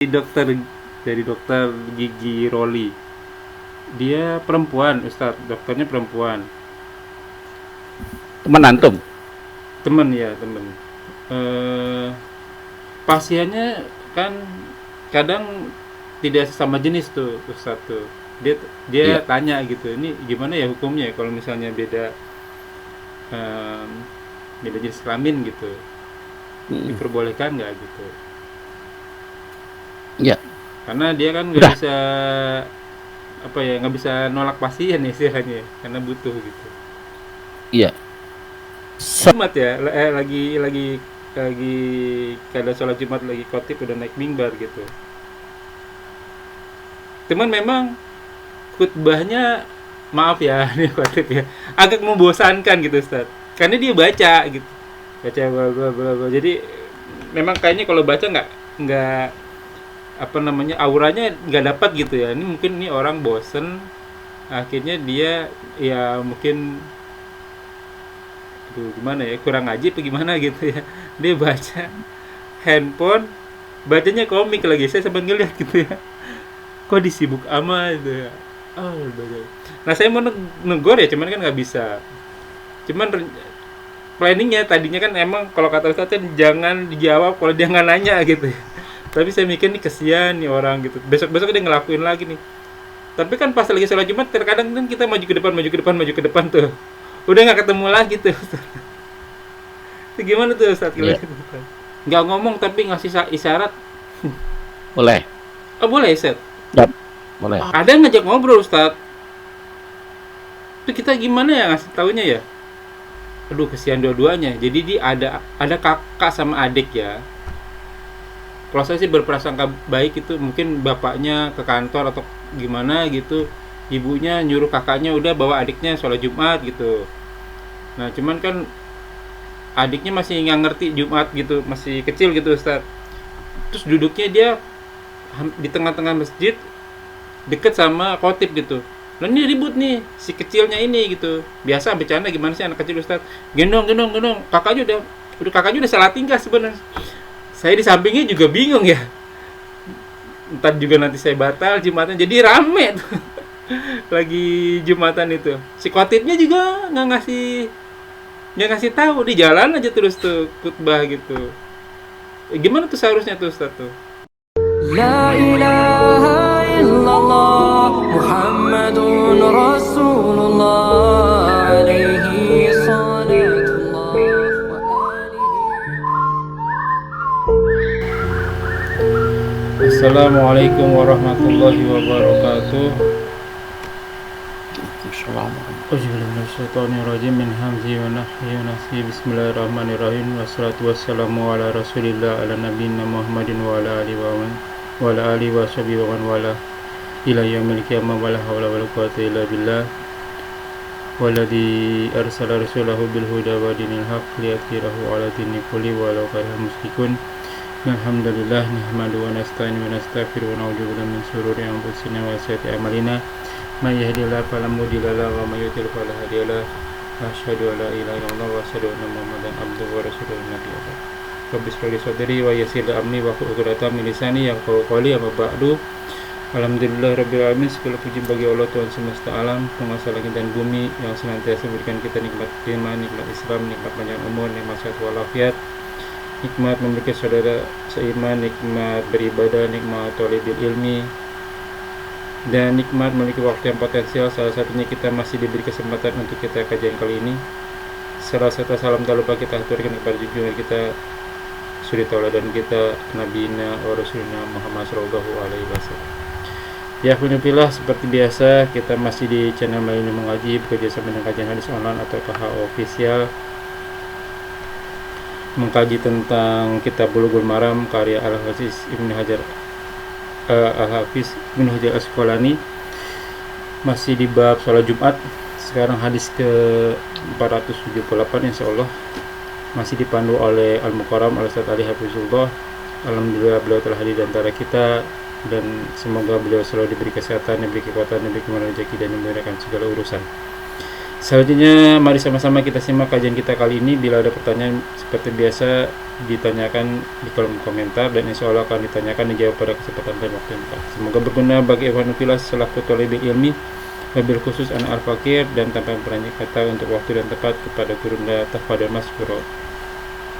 dokter dari dokter gigi Roli. Dia perempuan, Ustadz. Dokternya perempuan. Teman antum? Temen ya, temen. Eh, Pasiennya kan kadang tidak sesama jenis tuh, Ustadz tuh. Dia dia Iya. tanya gitu, ini gimana ya hukumnya ya kalau misalnya beda em, beda jenis kelamin gitu, Mm. diperbolehkan nggak gitu? Iya. Karena dia kan nggak Udah. bisa apa ya, nggak bisa nolak pasien ya istilahnya, karena butuh gitu. Iya. Jumat ya, lagi kada sholat Jumat lagi khotib udah naik mimbar gitu. Cuman memang khutbahnya, maaf ya ini khotib ya, agak membosankan gitu Ustaz. Karena dia baca gitu, baca bla bla bla bla. Jadi memang kayaknya kalau baca nggak apa namanya, auranya nggak dapat gitu ya. Ini mungkin ini orang bosen, akhirnya dia ya mungkin, aduh gimana ya, kurang ngaji apa gimana gitu ya, dia baca handphone, bacanya komik lagi, saya sempat ngeliat gitu ya, kok disibuk amat gitu ya. Oh, baca. Nah saya mau negor ya, cuman kan nggak bisa. Cuman planningnya tadinya kan emang kalau kata Ustaz kan jangan dijawab kalau dia nggak nanya gitu ya. Tapi saya mikir nih kesian nih orang gitu, besok besok dia ngelakuin lagi nih. Tapi kan pas lagi sholat Jumat terkadang kan kita maju ke depan, maju ke depan, maju ke depan tuh, udah nggak ketemu lagi tuh. Itu gimana tuh Ustaz? Iya. Nggak ngomong tapi ngasih isyarat. Boleh. Oh boleh Ustaz? Yap. Boleh. Ada yang ngajak ngobrol Ustaz. Itu kita gimana ya ngasih taunya ya? Aduh kesian dua-duanya. Jadi dia ada kakak sama adik ya. Kalau saya sih berprasangka baik, itu mungkin bapaknya ke kantor atau gimana gitu. Ibunya nyuruh kakaknya udah bawa adiknya sholat Jumat gitu. Nah cuman kan adiknya masih nggak ngerti Jumat gitu, masih kecil gitu Ustaz. Terus duduknya dia di tengah-tengah masjid, deket sama khotib gitu. Nah ini ribut nih si kecilnya ini gitu. Biasa bercanda gimana sih anak kecil Ustaz. Gendong gendong gendong. Kakaknya udah salah tingkah sebenarnya. Saya di sampingnya juga bingung ya. Entar juga nanti saya batal Jumatan. Jadi rame tuh. Lagi Jumatan itu. Si khotibnya juga nggak ngasih tahu, di jalan aja terus tuh khutbah gitu. Gimana tuh seharusnya tuh Ustaz tuh? لا إله إلا الله محمد رسول الله عليه صلاة الله Assalamualaikum warahmatullahi wabarakatuh. Assalamualaikum. Auzubillahiminasyaitonirrajim, min hamzi wa nafsi wa nafsi. Bismillahirrahmanirrahim. Wassalatu wassalamu ala Rasulillah ala nabiyina Muhammadin wa ala alihi wa sahbihi wa man wala ila yaumil qiyamah wa la haula wa la quwwata illa billah. Walladzi arsala rasulahu bil huda wa dinil haqq liyudhhirahu ala dini kulli walau karihal musyrikun. Alhamdulillah nahmadu wa nasta'inu wa nastaghfiru wa na'udzu billahi min shururi anfusina wa sayyiati a'malina. May yahdihillahu fala mudilla lahu wa may yudlil fala hadiya lahu. Asyhadu an la ilaha illallah wa asyhadu anna Muhammadan abduhu wa rasuluhu. Rabbi shrah li sadri wa yassir li amri wahlul 'uqdatam min lisani yafqahu qawli. Amma ba'du. Alhamdulillah rabbil alamin, segala puji bagi Allah Tuhan semesta alam, penguasa langit dan bumi, yang senantiasa memberikan kita nikmat iman, nikmat Islam, nikmat panjang umur, nikmat sehat walafiat, nikmat memiliki saudara seiman, nikmat beribadah, nikmat tholibil ilmi, dan nikmat memiliki waktu yang potensial. Salah satunya kita masih diberi kesempatan untuk kita kajian kali ini. Salah satu salam tak lupa kita aturkan kepada junjungan kita, suri tauladan kita, Nabina wa Rasulina Muhammad sallallahu alaihi wasallam. Ya alhamdulillah, seperti biasa kita masih di channel Melayu Mengaji, bekerja sama dengan kajian hadis online atau KH official, mengkaji tentang kitab Bulughul Maram karya Al-Hafiz Ibnu Hajar Asqalani. Masih di bab sholat Jumat. Sekarang hadis ke 478 insyaallah. Masih dipandu oleh Al-Mukarram Al-Ustaz Ali Hafizullah. Alhamdulillah beliau telah hadir di antara kita, dan semoga beliau selalu diberi kesehatan, diberi kekuatan, diberi kemampuan rezeki, dan dimudahkan segala urusan. Selanjutnya mari sama-sama kita simak kajian kita kali ini. Bila ada pertanyaan seperti biasa ditanyakan di kolom komentar dan insya Allah akan ditanyakan dijawab pada kesempatan dan waktu yang tepat. Semoga berguna bagi ikhwan fillah selaku thalibul ilmi, wabil khusus anak al-fakir, dan tanpa memperanjat kata untuk waktu dan tepat kepada gurunda tafadhol maskuro.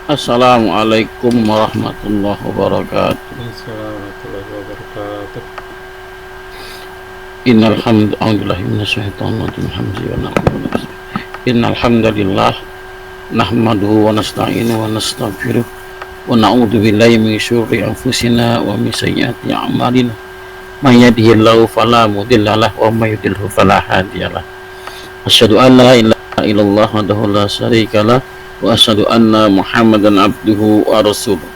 Assalamualaikum warahmatullahi wabarakatuh. Assalamualaikum warahmatullahi wabarakatuh. Innal hamdalillah minasyaitonir rajim hamzi wa nafsi. Innal hamdalillah nahmaduhu wa nasta'inuhu wa nastaghfiruh wa na'udzu billahi min syururi anfusina wa min sayyiati a'malina. May yahdihillahu fala mudilla lahu wa may yudlilhu fala hadiyalah. Asyhadu an la ilaha illallah wahdahu la syarika lah wa asyhadu anna Muhammadan abduhu wa rasuluh.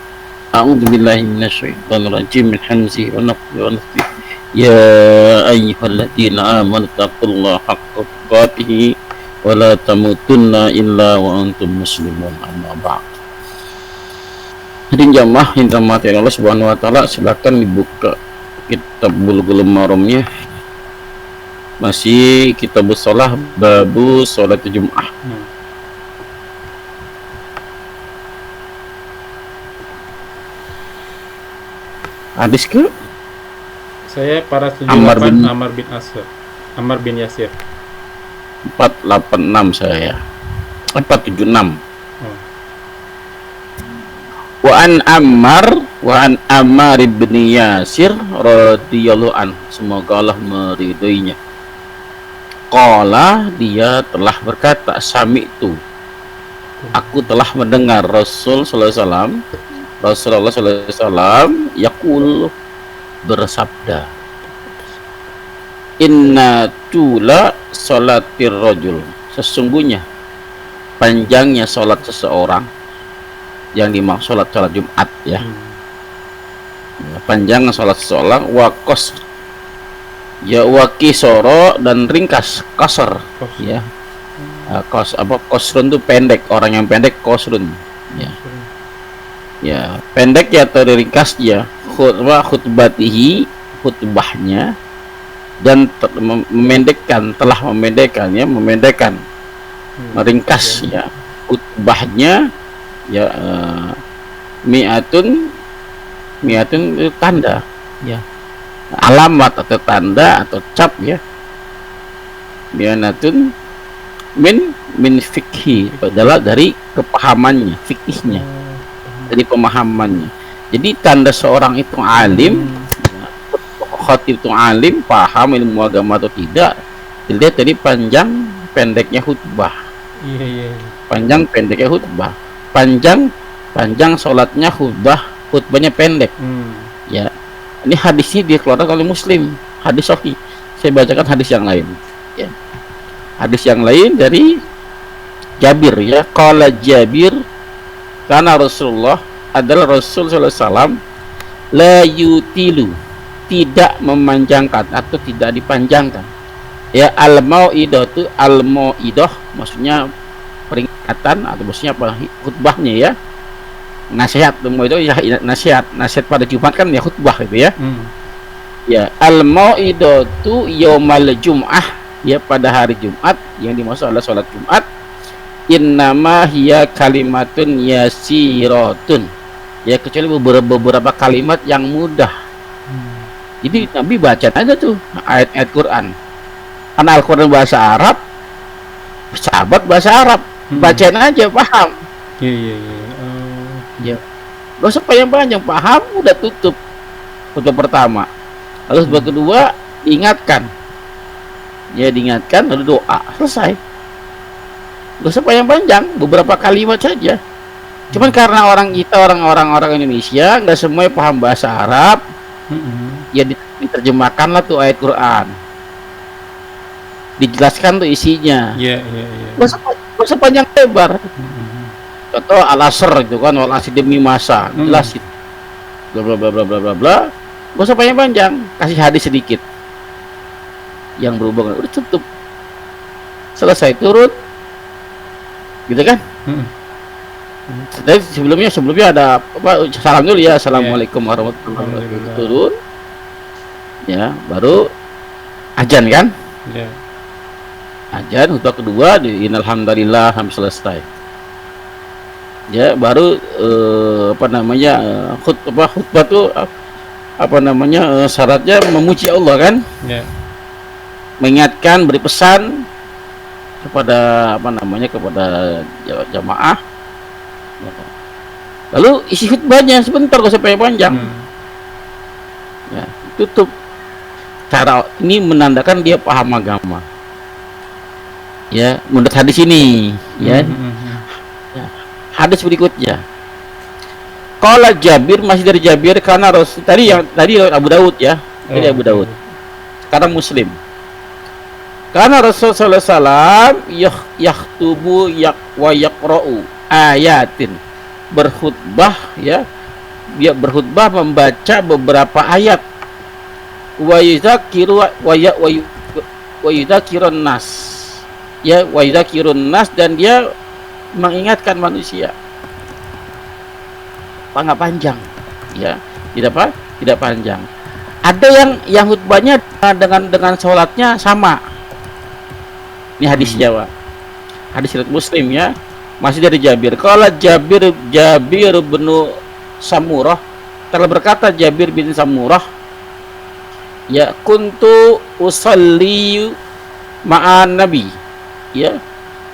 A'udzu billahi minasyaitonir rajim min hamzi wa nafsi wa nafsi. Ya ayyuhalladzina amanu taqullaha haqqa tuqatih wa la tamutunna illa wa antum muslimun. Amma ba'd. Hadirin jamaah yang dirahmati Allah Subhanahu wa taala, silakan dibuka kitab Bulughul Maramnya. Masih kitab shalah babu salat Jumat. Hadis ke? Saya para Ammar 78 bin- Ammar bin Yasir. 486 saya. 476. Oh. Wa an Ammar bin Yasir radhiyallahu an, semoga Allah meridhoinya. Qala, dia telah berkata, sami'tu, aku telah mendengar Rasulullah sallallahu alaihi wasallam yaqul, bersabda, inna tula sholatir rajul, sesungguhnya panjangnya sholat seseorang, yang dimaksud sholat Jumat ya, panjang sholat seseorang, wakos ya, wakisoro, dan ringkas, kosor ya, kosrun itu pendek, orang yang pendek kosrun ya, pendek ya atau ringkas ya, khutbatihi, khutbahnya, dan memendekkan, meringkas ya, khutbahnya ya, mi'atun itu tanda ya, alamat atau tanda atau cap ya, mi'atun min fikhi, adalah dari kepahamannya, fikihnya, dari pemahamannya. Jadi tanda seorang itu alim, khatib itu alim, paham ilmu agama atau tidak, dilihat dari panjang pendeknya khutbah. Iya. Panjang pendeknya khutbah, panjang sholatnya khutbahnya pendek. Ya, ini hadisnya dikeluarkan oleh Muslim, hadis sahih. Saya bacakan hadis yang lain. Ya, hadis yang lain dari Jabir ya, qala Jabir, karena Rasulullah adalah Rasul sallallahu alaihi wasallam la yutilu, tidak memanjangkan atau tidak dipanjangkan ya, al-mau'idatu, al-mau'idah maksudnya peringatan atau maksudnya apa, khutbahnya ya, nasihat, itu ya, nasihat pada Jumat kan ya, khutbah itu ya. Ya, al-mau'idatu yaumal jum'ah, ya pada hari Jumat, yang dimaksud adalah sholat Jumat, innama hiya kalimatun yasiratun, ya kecuali beberapa kalimat yang mudah. Jadi Nabi baca aja tuh ayat-ayat Quran, karena Al-Quran bahasa Arab, sahabat bahasa Arab, bacain aja, paham. Iya. Ya, gak usah panjang-panjang, paham udah tutup khutbah pertama. Lalu khutbah kedua diingatkan, ya diingatkan, lalu doa, selesai. Gak usah panjang-panjang, beberapa kalimat saja. Cuman karena orang Indonesia nggak semuanya paham bahasa Arab, ya diterjemahkanlah tuh ayat Quran, dijelaskan tuh isinya. Iya. Gak usah panjang lebar. Contoh al-asr itu kan, wal asri demi masa, jelasin bla bla bla bla bla bla bla. Gak usah panjang-panjang, kasih hadis sedikit yang berhubungan, udah tutup, selesai, turun gitu kan. Sebelumnya ada apa, salam dulu ya, assalamualaikum warahmatullahi wabarakatuh, turun ya, baru azan kan. Ajan khutbah kedua di innalhamdalillah sampai selesai. Ya, baru khutbah tuh syaratnya memuji Allah kan? Ya. Mengingatkan, beri pesan kepada kepada jamaah. Lalu isi khutbahnya sebentar, gak sampai panjang. Ya, tutup. Cara ini menandakan dia paham agama. Ya, menurut hadis ini, ya. Ya. Hadis berikutnya. Qala Jabir, masih dari Jabir, karena tadi Abu Daud ya. Tadi Abu Daud. Sekarang Muslim. Karena Rasulullah SAW yakhtubu wa yaqra'u ayatin, berkhutbah ya, dia berkhutbah membaca beberapa ayat, wa yudzakirun nas ya, wa yudzakirun nas, dan dia mengingatkan manusia. Nggak panjang ya, tidak panjang. Ada yang khutbahnya dengan sholatnya sama. Ini hadis Jawa, hadis riwayat Muslim ya, masih dari Jabir. Kalau Jabir bin Samurah telah berkata, Jabir bin Samurah, ya, kuntu usalli ma'an Nabi, ya,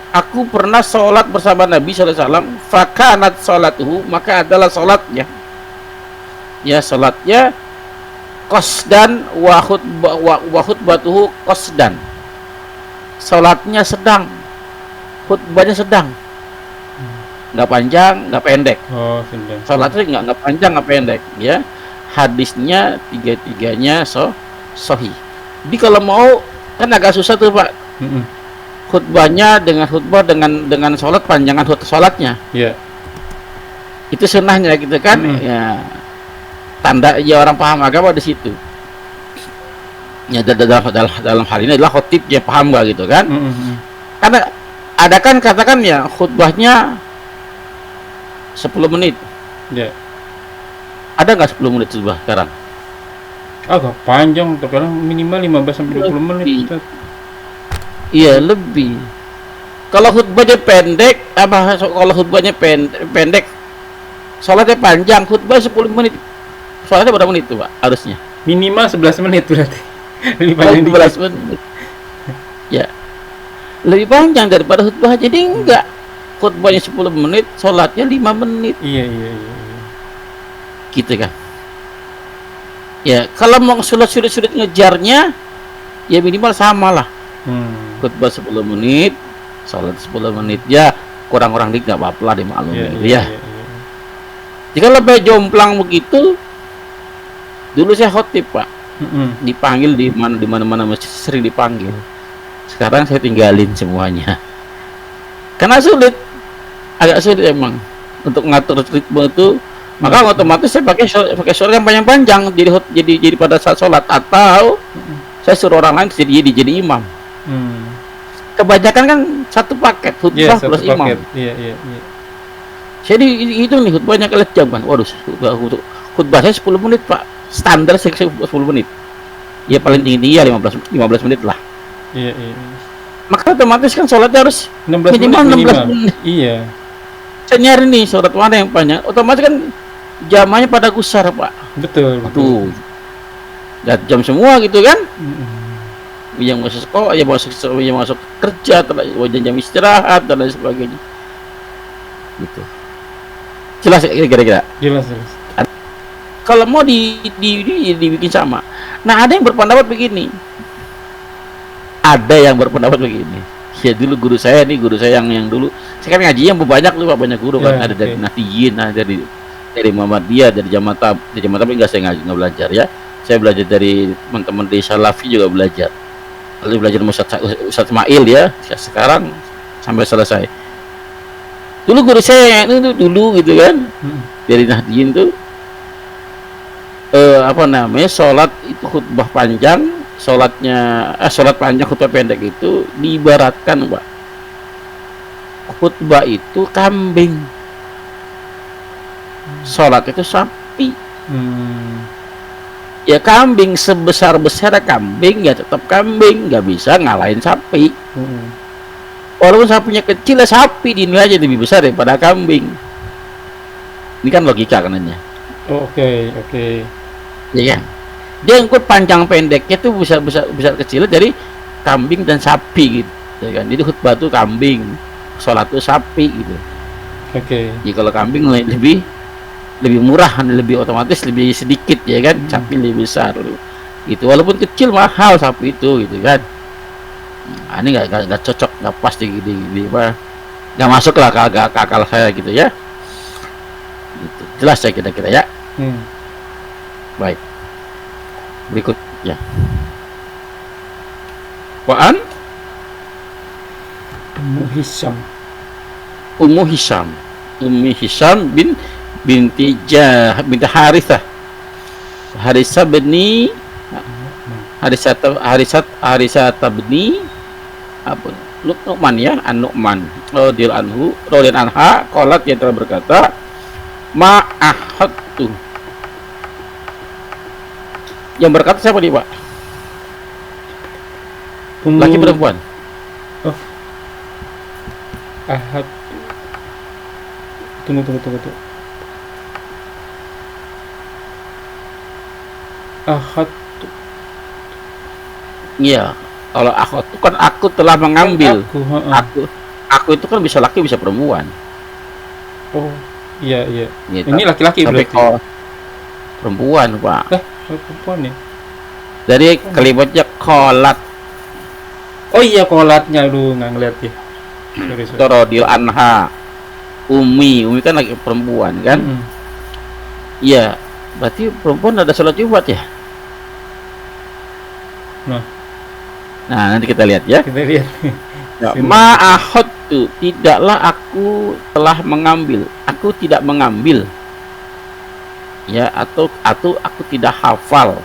aku pernah sholat bersama Nabi SAW. Fakanat sholatuhu, maka adalah sholatnya, ya, sholatnya qasdan wa khutbatuhu qasdan. Sholatnya sedang, khutbahnya sedang, nggak panjang, nggak pendek. Oh, sedang. Sholatnya nggak panjang, nggak pendek, ya. Hadisnya tiga-tiganya sahih. Jadi kalau mau kan agak susah tuh Pak. Khutbahnya dengan sholat, panjangan sholatnya. Iya. Itu sunnahnya gitu kan. Ya, tanda ya orang paham agama di situ. Ya, dalam hal ini adalah khotib yang paham gak gitu kan. Karena ada kan, katakan ya, khutbahnya 10 menit. Ya. Ada nggak 10 menit khutbah sekarang? Agak panjang, terkadang minimal 15 sampai 20 menit. Iya, lebih. Kalau khutbahnya pendek, kalau khutbahnya pendek, sholatnya panjang, khutbah 10 menit. Sholatnya berapa menit tuh Pak harusnya? Minimal 11 menit berarti. Lebih panjang 11 menit. Ya. Lebih panjang daripada khutbah. Jadi enggak. Khutbahnya 10 menit, sholatnya 5 menit. Iya. Gitu kan. Ya, kalau mau sulit ngejarnya, ya minimal sama lah. Khutbah 10 menit, sholat 10 menit. Ya, kurang-kurang dikit enggak apa-apa lah, dimaklumi gitu ya. Jika lebih jomplang begitu, dulu saya khotib Pak. Dipanggil di mana-mana masjid, sering dipanggil. Sekarang saya tinggalin semuanya. Karena agak sulit emang untuk ngatur ritme itu. Maka otomatis saya pakai sholat yang panjang-panjang, jadi pada saat sholat, atau saya suruh orang lain jadi imam. Kebanyakan kan satu paket khutbah plus imam. Iya. Jadi itu nih khutbahnya kelas jam kan. Waduh, khutbah saya 10 menit Pak. Standar 10 menit. Ya paling tinggi ya 15 menit lah. Iya. Maka otomatis kan sholatnya harus 16 minimal menit. 16 menit. Iya. Saya nyari nih sholat mana yang panjang. Otomatis kan jamanya pada gusar Pak. Betul. Tuh. Dan jam semua gitu kan. Yang masuk sekolah, yang masuk kerja, jam istirahat dan lain sebagainya. Gitu. Jelas kira-kira? Jelas. Kalau mau dibikin sama. Nah, ada yang berpendapat begini. Ya dulu guru saya yang dulu. Saya kan ngaji yang banyak tuh Pak, banyak guru kan. Ada dari Nahdiyin, ada dari Muhammadiyah, dari Jamaah Tabligh enggak, saya nggak belajar ya. Saya belajar dari teman-teman di Salafi juga belajar. Lalu belajar Ustaz Ismail ya. Sekarang sampai selesai. Dulu guru saya itu dulu gitu kan. Dari Nahdiyin tuh sholat itu khutbah panjang, sholat panjang khutbah pendek itu diibaratkan Pak, khutbah itu kambing, sholat itu sapi. Ya kambing sebesar-besar kambing ya tetap kambing, nggak bisa ngalahin sapi. Walaupun sapinya kecil ya sapi dinilai aja lebih besar daripada kambing. Ini kan logika kanannya. Oke. Ya kan? Dia ngikut panjang pendeknya tuh besar kecil dari kambing dan sapi gitu. Ya kan? Jadi khutbah tuh kambing, sholat tuh sapi gitu. Oke. Jadi kalau kambing lebih murah, lebih otomatis lebih sedikit ya kan, sapi lebih besar itu walaupun kecil mahal sapi itu gitu kan. Nah, ini nggak cocok, nggak pas di apa, nggak masuk lah ke akal saya gitu ya gitu. Jelas ya kira-kira ya. Baik, berikut ya. Waan Ummu Hisham binti Harithah bni Harisah bni apa Nu'man ya, An-Nu'man radhiyallahu anha qalat, yang telah berkata ma'ahadtu. Yang berkata siapa nih Pak? Laki perempuan? Ahad. Tunggu. Ahad. Iya, kalau ahad itu kan aku telah mengambil. Aku itu kan bisa laki bisa perempuan. Oh, iya. Gitu. Ini laki-laki sampai berarti. Perempuan, Pak. Perempuan ya. Dari kalimatnya kolat. Oh iya, kolatnya lu nggak ngeliat ya. Radhiyallahu anha. Umi kan lagi perempuan kan? Iya, berarti perempuan ada sholat Jumat ya? Nah, nanti kita lihat ya. Kita lihat. Ya, ma'ahadtu, tidaklah aku telah mengambil. Aku tidak mengambil. Ya, atau aku tidak hafal.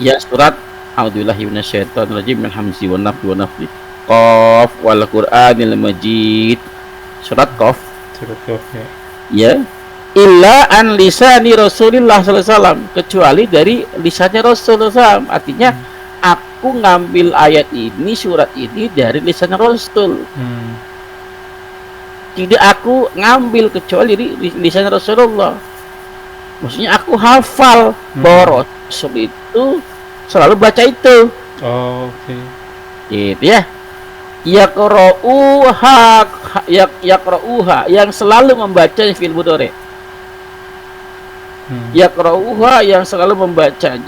Ya, surat A'udzubillahi minasyaitonirrajim min hamzi wa nafthi Qaf wal Qur'anil Majid. Surat Qaf ya. Ya. Illa an lisani Rasulillah sallallahu alaihi wasallam, kecuali dari lisannya Rasulullah SAW. Artinya aku ngambil ayat ini, surat ini dari lisan Rasul. Tidak aku ngambil kecuali dari lisan Rasulullah. Maksudnya aku hafal bahwa Rasul itu selalu baca itu. Oke. Gitu ya. Yaqra'uha yang selalu membaca fil mudhari. Yaqra'uha yang selalu membaca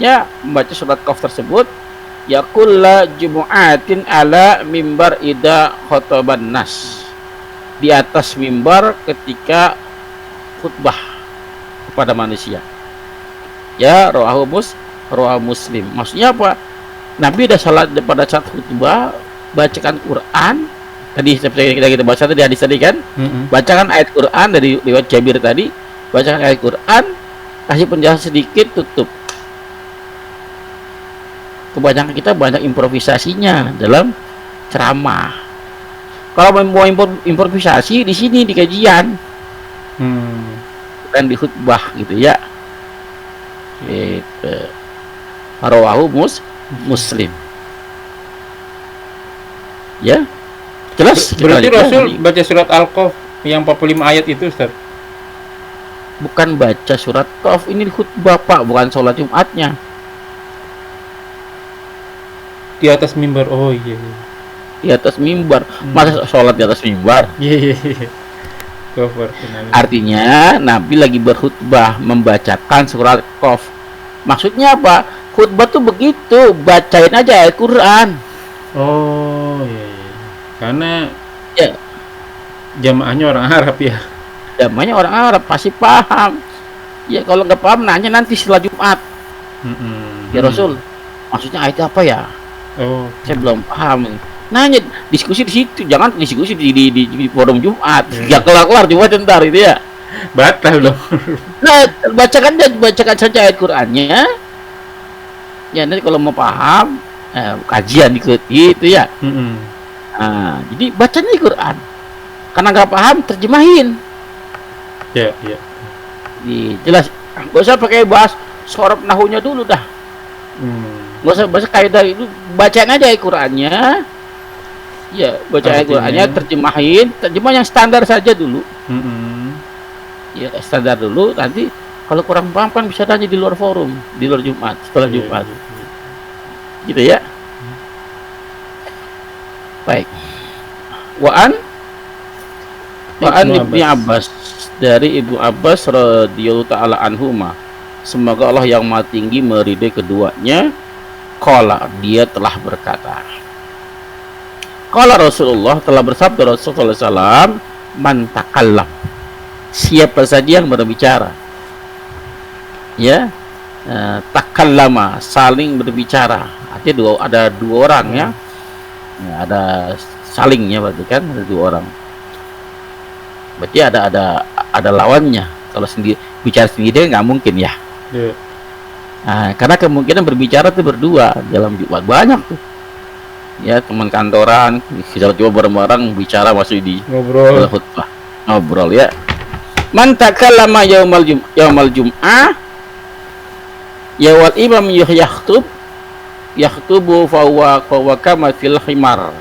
surat Qaf tersebut. Yaqulla jumu'atin ala mimbar ida khotoban nas, di atas mimbar ketika khutbah kepada manusia. Ya, rawahu Muslim. Maksudnya apa? Nabi dah salat pada saat khutbah, bacakan Quran. Tadi kita baca tadi hadis tadi kan? Bacakan ayat Quran dari riwayat Jabir tadi. Bacakan ayat Quran, kasih penjelasan sedikit, tutup. Kebanyakan kita banyak improvisasinya dalam ceramah. Kalau mau improvisasi di sini di kajian, bukan di khutbah gitu ya. Gitu. Rawahu Muslim. Ya, jelas. Berarti Rasul baca surat Al-Qaf yang 45 ayat itu, Ustaz? Bukan baca surat Qaf, ini khutbah Pak, bukan sholat Jumatnya. Di atas mimbar. Oh iya. Di atas mimbar. Masa sholat di atas mimbar? Iya. Artinya Nabi lagi berkhutbah membacakan surat Qaf. Maksudnya apa? Khutbah tuh begitu, bacain aja ayat Quran. Oh iya. Karena ya jamaahnya orang Arab ya. Jamaahnya orang Arab pasti paham. Ya kalau nggak paham nanya nanti setelah Jumat. Ya Rasul, maksudnya ayat apa ya? Oh, saya belum paham. Nanya, diskusi di situ, jangan diskusi di forum Jumat. Ya kelar Jumat ntar itu ya. Batal dong. Nah, bacakan saja ayat Qur'annya. Ya nanti kalau mau paham, kajian ikut gitu ya. Nah, jadi bacanya Quran. Karena nggak paham, terjemahin. Ya. Jelas. Gak usah pakai bahas sorab nahunya dulu dah. Nggak usah baca kaidah itu, bacain aja Al-Qur'annya. Ya, baca Al-Qur'annya, terjemah yang standar saja dulu. Ya, standar dulu, nanti kalau kurang paham kan bisa tanya di luar forum, di luar Jumat, setelah Jumat. Gitu ya. Baik. Wa'an Ibnu Abbas, dari Ibnu Abbas radhiyallahu ta'ala anhuma, semoga Allah yang Maha Tinggi meridai keduanya, qala, dia telah berkata, qala Rasulullah, telah bersabda Rasulullah SAW, man takallam, siapa saja yang berbicara, ya, takallama, saling berbicara, artinya ada dua orang ya, ada salingnya, berarti kan ada dua orang, berarti ada lawannya. Kalau sendiri bicara sendiri nggak mungkin ya. Nah, karena kemungkinan berbicara itu berdua dalam Jumat banyak tuh. Ya, teman kantoran kita coba bareng-bareng bicara, masuk di ngobrol khutbah, ngobrol ya. Man takallama yaumal jum'ah ya wal imam yakhtubu fa huwa kama fil khimar,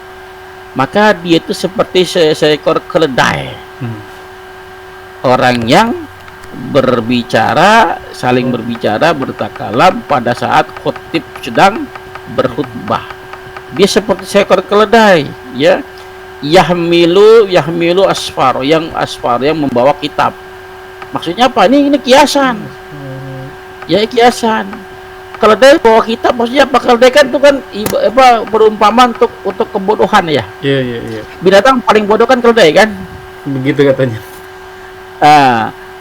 maka dia itu seperti seekor keledai. Orang yang berbicara, saling berbicara, bertakalam pada saat khutib sedang berkhutbah, dia seperti seekor keledai, ya. Yahmilu asfar, yang membawa kitab. Maksudnya apa? Ini kiasan. Ya, kiasan. Keledai bawa kitab, maksudnya apa? Keledai kan itu kan perumpamaan untuk kebodohan ya. Iya. Binatang paling bodoh kan keledai kan? Begitu katanya.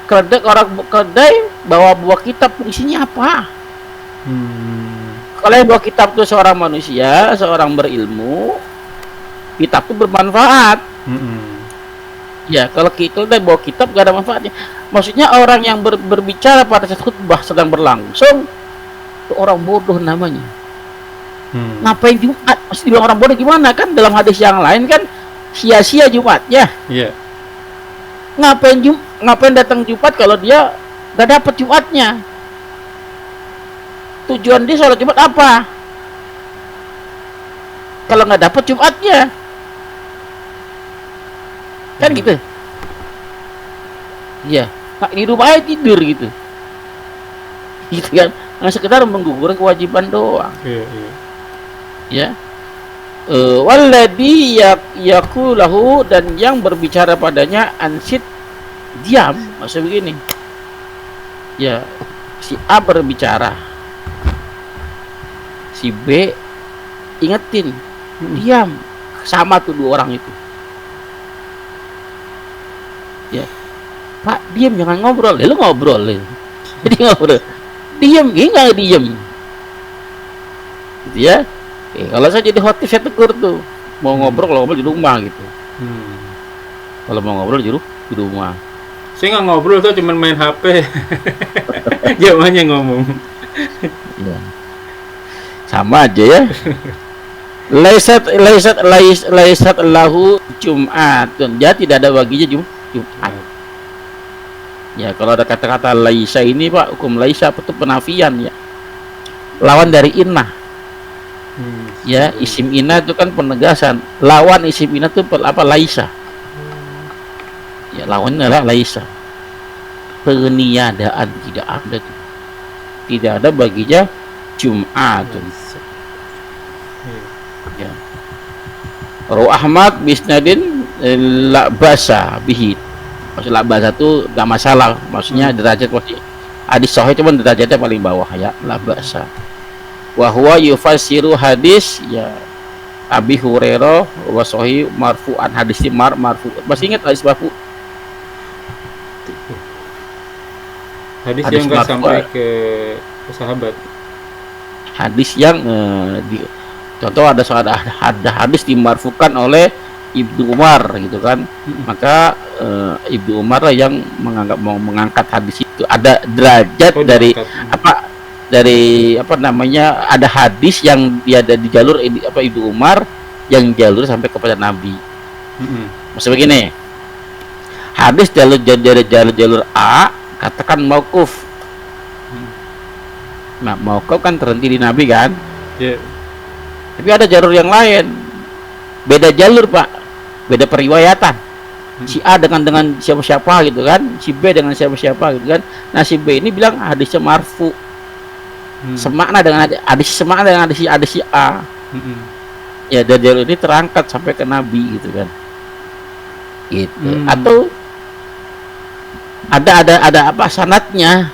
Keledai bawa buah kitab, isinya apa? Kalau yang bawa kitab itu seorang manusia, seorang berilmu, kitab itu bermanfaat. Ya, kalau keledai bawa kitab gak ada manfaatnya. Maksudnya orang yang berbicara pada saat khutbah sedang berlangsung, itu orang bodoh namanya. Ngapain Jumat? Mesti dibilang orang bodoh gimana? Kan dalam hadis yang lain kan sia-sia Jumatnya. Iya. Ngapain datang Jumat kalau dia gak dapat Jumatnya? Tujuan dia sholat Jumat apa? Kalau nggak dapat Jumatnya, kan gitu. Iya, di rumah aja tidur gitu, gitu kan? Nggak sekedar menggugurkan kewajiban doang. Ya. Walladhi yaqulahu, dan yang berbicara padanya ansit, diam. Maksud begini, ya, si A berbicara, si B ingetin, diam. Sama tuh dua orang itu, ya, Pak, diam, jangan ngobrol. Lu ngobrol, jadi ngobrol, diam, nggak diam, gitu ya. Kalau saya jadi hotel, saya tegur tuh, mau ngobrol di rumah gitu. Kalau mau ngobrol di rumah. Saya nggak ngobrol tuh, cuma main HP. Jawabannya ngomong. Ya. Sama aja ya. Laisat lahu Jum'atun, dia tidak ada baginya Jumat. Ya, kalau ada kata-kata laisa ini Pak, hukum laisa itu penafian ya. Lawan dari inna. Ya, isim inna itu kan penegasan. Lawan isim inna itu apa? Laisa. Ya, lawannya adalah laisa. Peniadaan, tidak ada tuh. Tidak ada baginya Jumat. Ya. Rawi Ahmad bisnadin la basa bihi. Maksud la basa itu enggak masalah. Maksudnya derajat pasti hadis sahih, cuman derajatnya paling bawah ya, la basa. Wa huwa yufassiru hadis ya Abi Hurairah wa sahih marfu'an, hadis marfu. Masih ingat hadis marfu? Hadis yang enggak sampai ke sahabat. Hadis yang contoh ada hadis dimarfukan oleh Ibnu Umar gitu kan. Maka Ibnu Umar lah yang mengangkat hadis itu. Ada derajat dari ada hadis yang dia ada di jalur Ibnu Umar, yang jalur sampai kepada Nabi. Maksud begini, hadis jalur A katakan mauquf, Nah, mauquf kan terhenti di Nabi kan. Ya. Tapi ada jalur yang lain. Beda jalur, Pak. Beda periwayatan. Si A dengan siapa-siapa gitu kan, si B dengan siapa-siapa gitu kan. Nah, si B ini bilang hadisnya marfu. Semakna dengan hadis si A. Ya, dari jalur ini terangkat sampai ke Nabi gitu kan. Gitu. Atau ada apa sanadnya,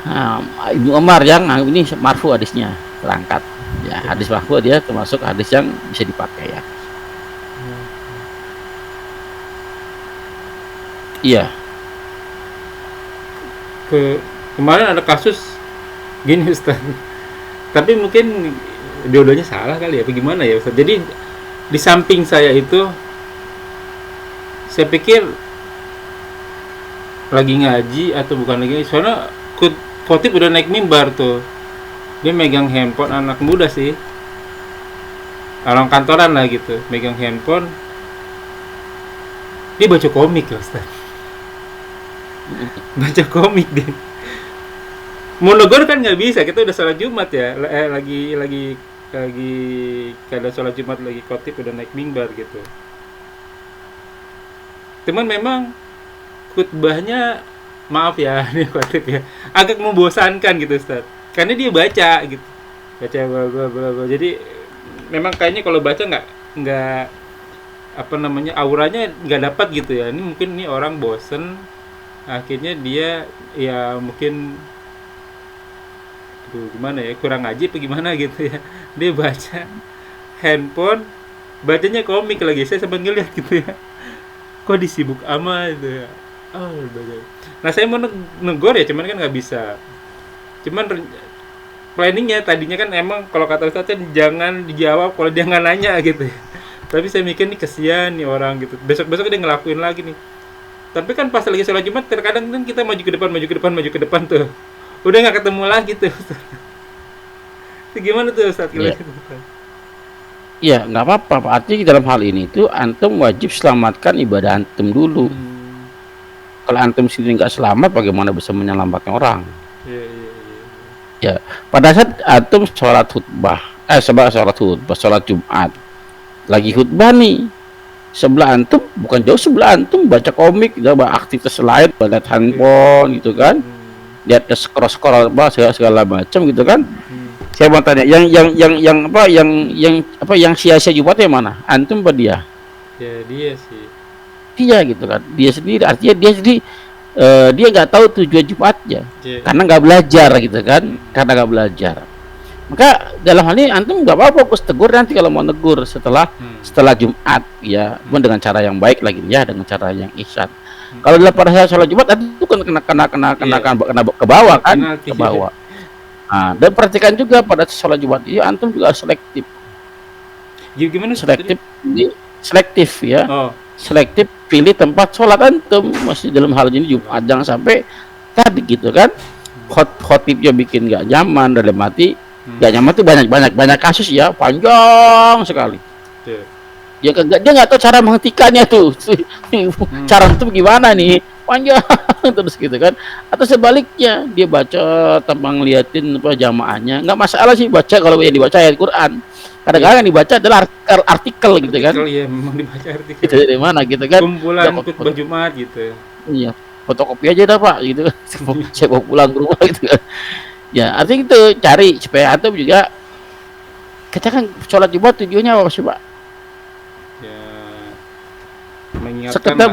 Ibnu Umar yang ini marfu hadisnya terangkat. Ya, hadis marfu dia termasuk hadis yang bisa dipakai ya. Iya. Kemarin ada kasus gini Ustaz. Tapi mungkin dua-duanya salah kali ya, bagaimana ya Ustaz? Jadi di samping saya itu, saya pikir lagi ngaji atau bukan lagi, soalnya khotib udah naik mimbar tuh, dia megang handphone, anak muda sih, orang kantoran lah gitu, megang handphone, dia baca komik ya Ustaz. Baca komik dia. Mau negur kan nggak bisa, kita udah sholat Jumat ya, lagi kada sholat Jumat, lagi khotib udah naik mimbar gitu. Cuman memang khutbahnya, maaf ya, ini khotib ya, agak membosankan gitu Ustaz, karena dia baca gitu, baca bla. Jadi memang kayaknya kalau baca nggak apa namanya, auranya nggak dapat gitu ya. Ini mungkin ini orang bosen, akhirnya dia ya mungkin gimana ya, kurang ngaji apa gimana gitu ya, dia baca handphone, bacanya komik lagi. Saya sampai ngeliat gitu ya, kok disibuk amat gitu ya. Nah, saya mau negor ya, cuman kan nggak bisa. Cuman planningnya tadinya kan emang kalau kata Ustaz jangan dijawab kalau dia nggak nanya gitu ya. Tapi saya mikir nih kesian nih orang gitu, besok dia ngelakuin lagi nih. Tapi kan pas lagi sholat Jumat terkadang kan kita maju ke depan tuh, udah nggak ketemu lagi tuh Ustaz. Itu gimana tuh Ustaz? Iya, nggak apa-apa Pak. Artinya dalam hal ini tuh antum wajib selamatkan ibadah antum dulu. Kalau antum sendiri nggak selamat, bagaimana bisa menyelamatkan orang? Ya, pada saat antum sholat Jumat, lagi khutbah nih, sebelah antum, bukan jauh sebelah antum, baca komik, baca aktivitas lain, baca handphone gitu kan, lihat scroll segala macam gitu kan. Saya mau tanya, yang sia-sia Jumatnya mana? Antum apa dia? Ya dia sih. Dia gitu kan, dia sendiri. Artinya dia sendiri dia nggak tahu tujuan Jumatnya, karena nggak belajar gitu kan, karena nggak belajar. Maka dalam hal ini antum nggak apa-apa, fokus tegur nanti kalau mau negur setelah Jumat ya, pun dengan cara yang baik lagi ya, dengan cara yang ihsan. Kalau dalam pada saat sholat Jumat itu kan kena ke bawah kan, ke bawah. Nah, dan perhatikan juga pada sholat Jumat ini antum juga selektif. Gimana selektif ya? Selektif pilih tempat sholat antum, masih dalam hal ini Jumat, jangan sampai tadi gitu kan, khotibnya bikin nggak nyaman, dalam mati nggak nyaman tuh banyak kasus ya, panjang sekali. Dia nggak tahu cara menghentikannya tuh. Cara antum gimana nih, panjang terus gitu kan. Atau sebaliknya dia baca tanpa ngeliatin apa jamaahnya, nggak masalah sih baca kalau yang dibaca ayat Quran. Kadang-kadang dibaca adalah artikel gitu kan. Iya, memang dibaca artikel. Itu dari mana gitu kan? Kumpulan khutbah Jumat gitu. Iya, fotokopi aja dah Pak gitu. Saya bawa pulang ke rumah gitu kan. Ya, artinya itu cari supaya antum juga, kita kan sholat Jumat tujuannya apa sih Pak? Ya, mengingatkan. Sekedar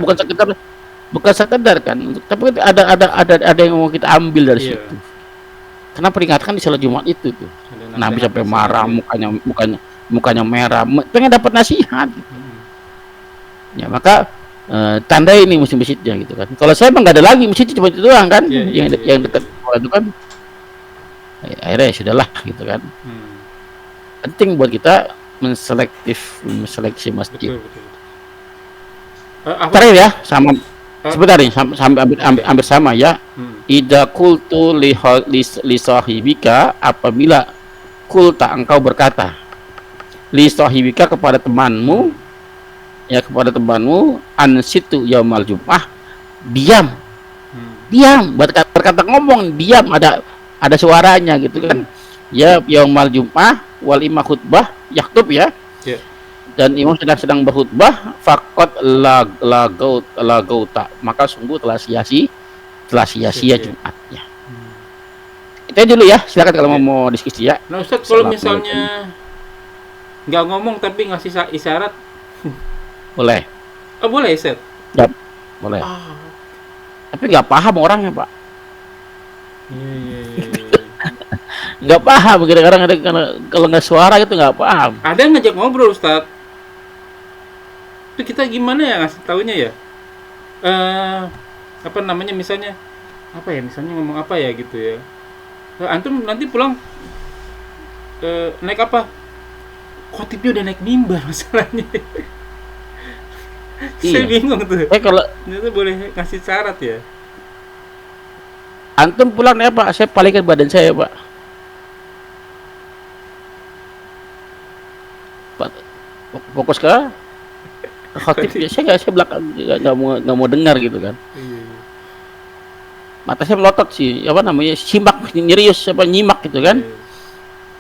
bukan sekedar kan, tapi ada yang mau kita ambil dari situ. Karena peringatkan di sholat Jumat itu tuh, Nabi sampai marah, mukanya merah, pengen dapat nasihat. Ya maka tandai ini masjidnya gitu kan. Kalau saya emang nggak ada lagi masjid, cuma itu doang kan, yang dekat itu kan. Akhirnya ya sudahlah gitu kan. Penting buat kita menseleksi masjid. Terakhir ya, sama sebentar nih, hampir sama ya. Idza qultu li sahibika, apabila kulta engkau berkata li sahibika kepada temanmu ansitu yaumal jum'ah, diam. Berkata ngomong diam, ada suaranya gitu kan. Ya, yaumal jum'ah wal imam khutbah yaktub ya. Ya. Dan imam sedang berkhutbah, faqad lagauta, maka sungguh telah sia-sia Jumatnya. Itu aja dulu ya, silakan kalau mau diskusi ya. Nah Ustadz, kalau misalnya nggak ngomong tapi ngasih isyarat, boleh. oh boleh Ustadz? Ya, boleh. Tapi nggak paham orangnya, Pak. Iya. Nggak paham, kadang-kadang kalau nggak suara itu nggak paham. Ada yang ngajak ngobrol Ustadz, itu kita gimana ya ngasih taunya ya? Apa namanya, misalnya apa ya, misalnya ngomong apa ya gitu ya. Antum nanti pulang naik apa? Khotibnya udah naik mimbar masalahnya. Saya bingung tuh. Kalau itu boleh ngasih syarat ya? Antum pulang naik apa? Saya palingkan badan saya, Pak. Fokus ke khotib ya, saya belakang nggak mau dengar gitu kan. Mata saya melotot sih, apa namanya, simak, nyerius, nyimak gitu kan.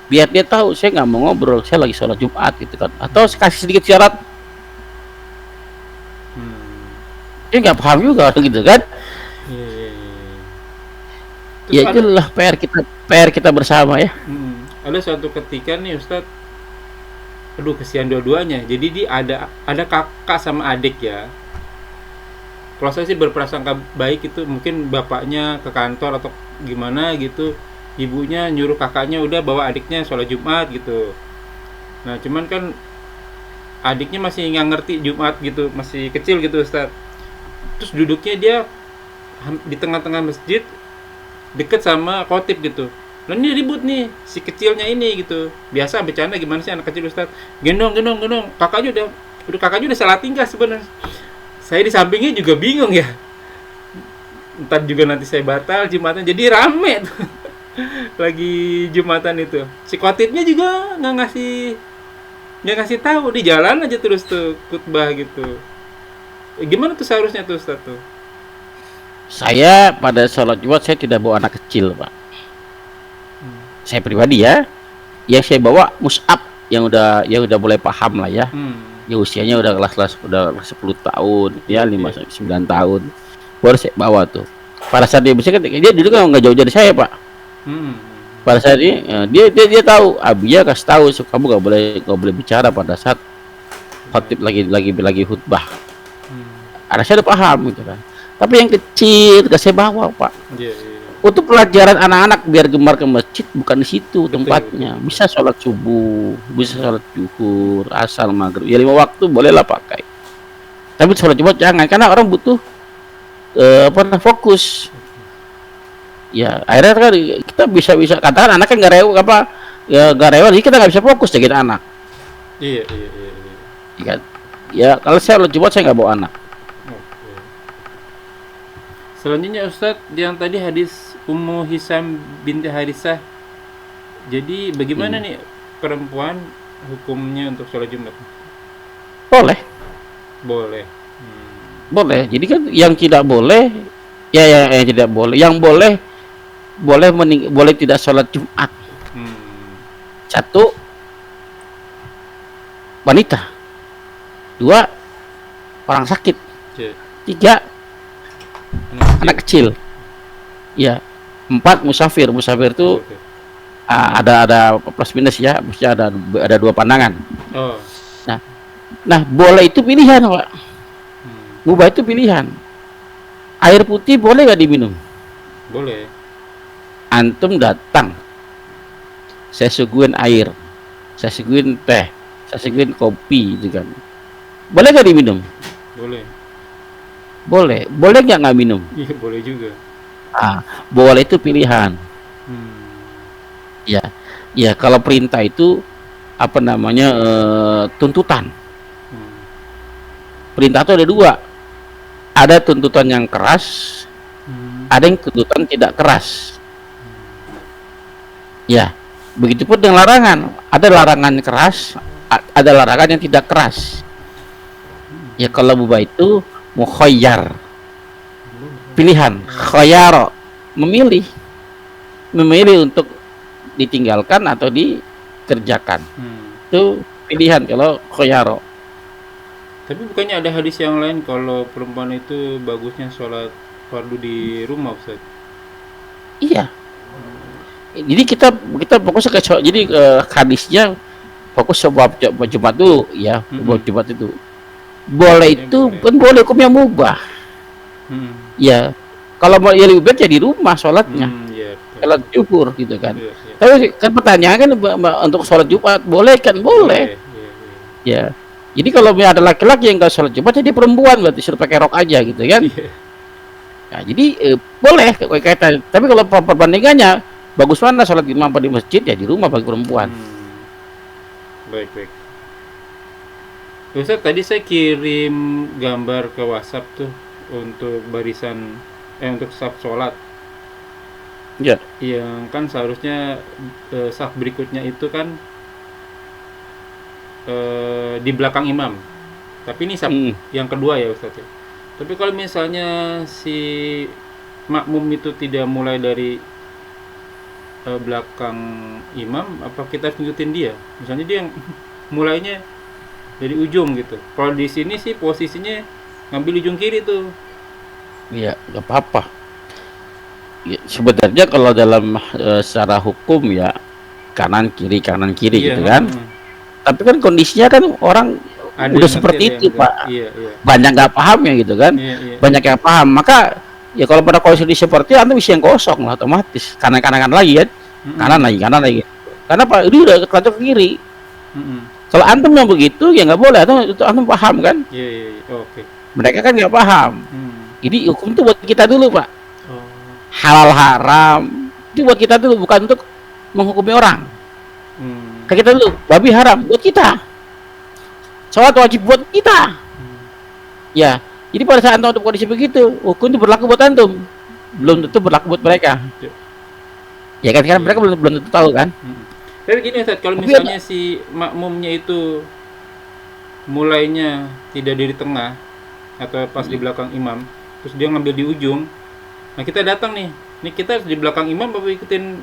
Biar dia tahu saya nggak mau ngobrol, saya lagi sholat Jumat gitu kan. Atau kasih sedikit syarat, dia nggak paham juga gitu kan. Ya itulah PR kita bersama ya. Ada suatu ketika nih Ustadz, aduh kesian dua-duanya. Jadi dia ada kakak sama adik ya. Kalau saya sih berprasangka baik, itu mungkin bapaknya ke kantor atau gimana gitu, ibunya nyuruh kakaknya udah bawa adiknya sholat Jumat gitu. Nah cuman kan adiknya masih nggak ngerti Jumat gitu, masih kecil gitu Ustadz. Terus duduknya dia di tengah-tengah masjid deket sama khotib gitu. Nah ini ribut nih si kecilnya ini gitu. Biasa bercanda gimana sih anak kecil Ustadz, gendong. Kakaknya udah salah tingkah sebenarnya. Saya di sampingnya juga bingung ya. Entar juga nanti saya batal Jumatan, jadi rame tuh. Lagi Jumatan itu. Si khotibnya juga nggak ngasih tahu, di jalan aja terus tuh khutbah gitu. Gimana tuh seharusnya tuh Ustadz tuh? Saya pada sholat Jumat saya tidak bawa anak kecil, Pak. Saya pribadi ya, yang saya bawa mus'ab yang udah boleh paham lah ya. Ya usianya udah kelas 10 tahun, ya 5-9 tahun. Baru saya bawa tuh. Pada saat dia kan dia dulu kan nggak jauh dari saya, Pak. Pada saat ini dia tahu, Abiya kasih tahu, kamu nggak boleh bicara pada saat khotib lagi khutbah. Ada saya udah paham gitu kan. Tapi yang kecil gak saya bawa, Pak. Untuk pelajaran anak-anak biar gemar ke masjid, bukan di situ tempatnya. Bisa sholat subuh, bisa sholat zuhur, asar, maghrib, ya 5 waktu bolehlah pakai. Tapi sholat Jumat jangan, karena orang butuh fokus. Ya akhirnya kan kita bisa katakan anaknya nggak rewel, jadi kita nggak bisa fokus jadi anak. Iya. Kan? Ya kalau saya sholat Jumat saya nggak bawa anak. Selanjutnya Ustadz, yang tadi hadis Ummu Hisam binti Harisah. Jadi bagaimana nih perempuan hukumnya untuk sholat Jumat? Boleh. Boleh. Jadi kan yang tidak boleh, yang tidak boleh. Yang boleh tidak sholat Jumat. 1, wanita. 2, orang sakit. 3, anak kecil. Ya. 4, musafir itu ada plus minus ya, maksudnya ada 2 pandangan. Nah boleh itu pilihan, Pak. Mubah itu pilihan. Air putih boleh nggak diminum? Boleh. Antum datang, saya suguhin air, saya suguhin teh, saya suguhin kopi gitu kan. Boleh nggak diminum? Boleh nggak minum? Iya boleh juga. Boleh itu pilihan. Ya kalau perintah itu apa namanya, tuntutan. Perintah itu ada 2. Ada tuntutan yang keras, ada yang tuntutan tidak keras. Ya, begitupun dengan larangan. Ada larangan keras, ada larangan yang tidak keras. Ya kalau mubah itu mukhayyar, pilihan, khayar, memilih untuk ditinggalkan atau dikerjakan. Itu pilihan kalau khoyaro. Tapi bukannya ada hadis yang lain kalau perempuan itu bagusnya sholat fardu di rumah, Ustaz? Iya. Jadi kita fokus ke jadi hadisnya fokus sebab Jumat dulu ya, buat Jumat itu. Boleh itu pun boleh hukumnya mubah. Ya. Kalau mau ya lebih baik ya di rumah sholatnya. Sholat zuhur gitu kan. Tapi kan pertanyaan kan untuk sholat Jumat boleh kan? Boleh. Ya. Jadi kalau ada laki-laki yang nggak sholat Jumat, jadi perempuan berarti suruh pakai rok aja gitu kan? Nah, jadi boleh kaitan. Tapi kalau perbandingannya bagus mana sholat imam di masjid ya di rumah bagi perempuan. Baik. Ustaz, tadi saya kirim gambar ke WhatsApp tuh untuk barisan untuk saf sholat. Ya. Yang kan seharusnya saf berikutnya itu kan di belakang imam. Tapi ini saf yang kedua ya Ustaz ya. Tapi kalau misalnya si makmum itu tidak mulai dari belakang imam, apa kita harus ngikutin dia? Misalnya dia yang mulainya dari ujung gitu. Kalau di sini sih posisinya ngambil ujung kiri tuh. Iya, nggak apa-apa. Ya, sebenarnya kalau dalam secara hukum ya kanan kiri gitu kan. Tapi kan kondisinya kan orang udah seperti itu Pak. Banyak nggak paham ya gitu kan. Banyak yang paham. Maka ya kalau pada kondisi seperti itu bisa yang kosong lah otomatis. Kanan lagi kan. Kanan lagi. Karena Pak ini udah kelanjut ke kiri. Kalau antum yang begitu ya nggak boleh. Antum paham kan? Oke. Mereka kan nggak paham. Jadi hukum itu buat kita dulu Pak. Halal haram itu buat kita dulu, bukan untuk menghukumi orang. Kayak kita dulu, babi haram buat kita, sholat wajib buat kita. Ya, jadi pada saat antum kondisi begitu, hukum itu berlaku buat antum, belum tentu berlaku buat mereka. Ya kan, karena mereka belum tentu tahu kan. Tapi gini Ustaz, kalau misalnya si makmumnya itu mulainya tidak dari tengah atau pas di belakang imam, terus dia ngambil di ujung, nah kita datang nih kita harus di belakang imam apa ikutin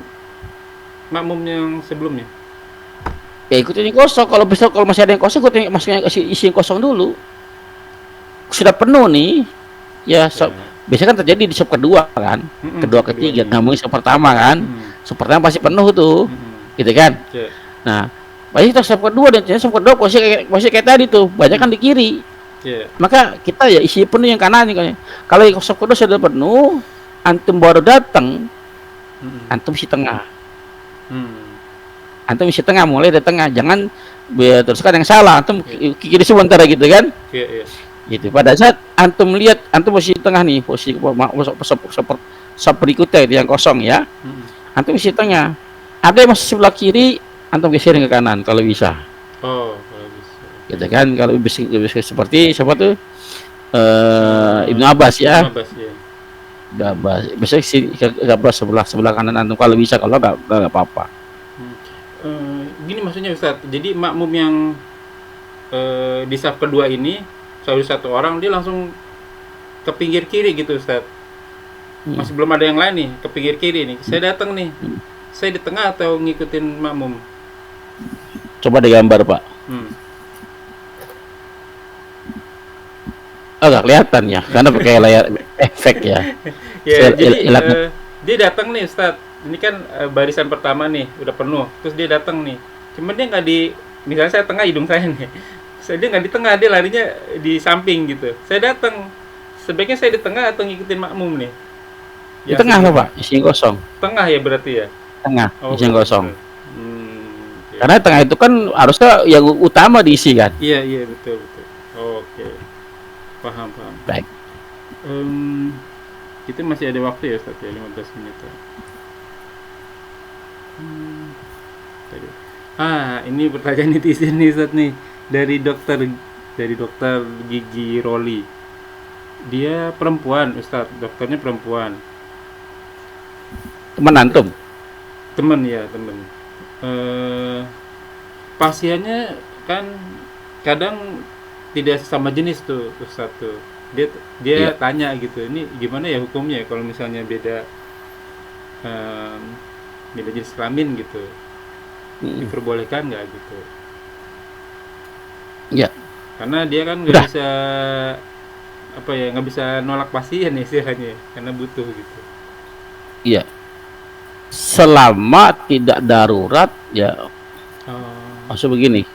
makmum yang sebelumnya? Ya ikutin yang kosong. Kalau masih ada yang kosong, ikutin isi yang kosong dulu. Sudah penuh nih ya, biasanya kan terjadi di sub kedua kan, kedua ketiga, ngomongin sub pertama kan. Sub pertama pasti penuh tuh, gitu kan. Nah pasti kita sub kedua, dan sub kedua posisi kayak tadi tuh, banyak kan di kiri. Maka kita ya isi penuh yang kanan nih. Kalau yang sub kedua sudah penuh, antum baru datang, antum isi tengah. Antum isi tengah, mulai dari tengah, jangan teruskan yang salah, antum kiri sebentar gitu kan. Gitu. Pada saat antum lihat antum posisi tengah nih, posisi berikutnya itu yang kosong ya. Antum isi tengah. Ada yang masih sebelah kiri, antum geserin ke kanan kalau bisa. Kalau bisa. Gitu kan, kalau bisa seperti siapa tuh? Ibnu Abbas ya. Bisa sih sebelah kanan antum kalau bisa, kalau nggak apa-apa. Gini maksudnya Ustaz, jadi makmum yang di saf kedua ini satu orang dia langsung ke pinggir kiri gitu Ustaz. Masih belum ada yang lain nih ke pinggir kiri nih. Saya datang nih, saya di tengah atau ngikutin makmum? Coba digambar Pak. Agak kelihatan ya, karena pakai layar efek ya. Dia datang nih Ustaz. Ini kan barisan pertama nih udah penuh, terus dia datang nih. Cuman dia nggak di, misalnya saya tengah, hidung saya nih, dia nggak di tengah, dia larinya di samping gitu. Saya datang, sebaiknya saya di tengah atau ngikutin makmum nih? Di tengah lah Pak, isi kosong. Tengah ya berarti ya? Tengah, isi kosong. Okay. Karena tengah itu kan harusnya yang utama diisi kan? Iya betul. Oke. Paham. Baik. Kita masih ada waktu ya Ustaz ya, 15 menit ya. Ini pertanyaan netizen nih Ustaz nih, dari dokter gigi Roli. Dia perempuan Ustaz, dokternya perempuan. Teman antum? Teman. Pasiennya kan kadang tidak sesama jenis tuh Ustaz tuh. Dia tanya gitu, ini gimana ya hukumnya kalau misalnya beda beda jenis kelamin gitu, diperbolehkan nggak gitu? Ya, Karena dia kan nggak udah. bisa nggak bisa nolak pasien istilahnya, karena butuh gitu. Iya, selama tidak darurat ya. Oh, Maksud begini,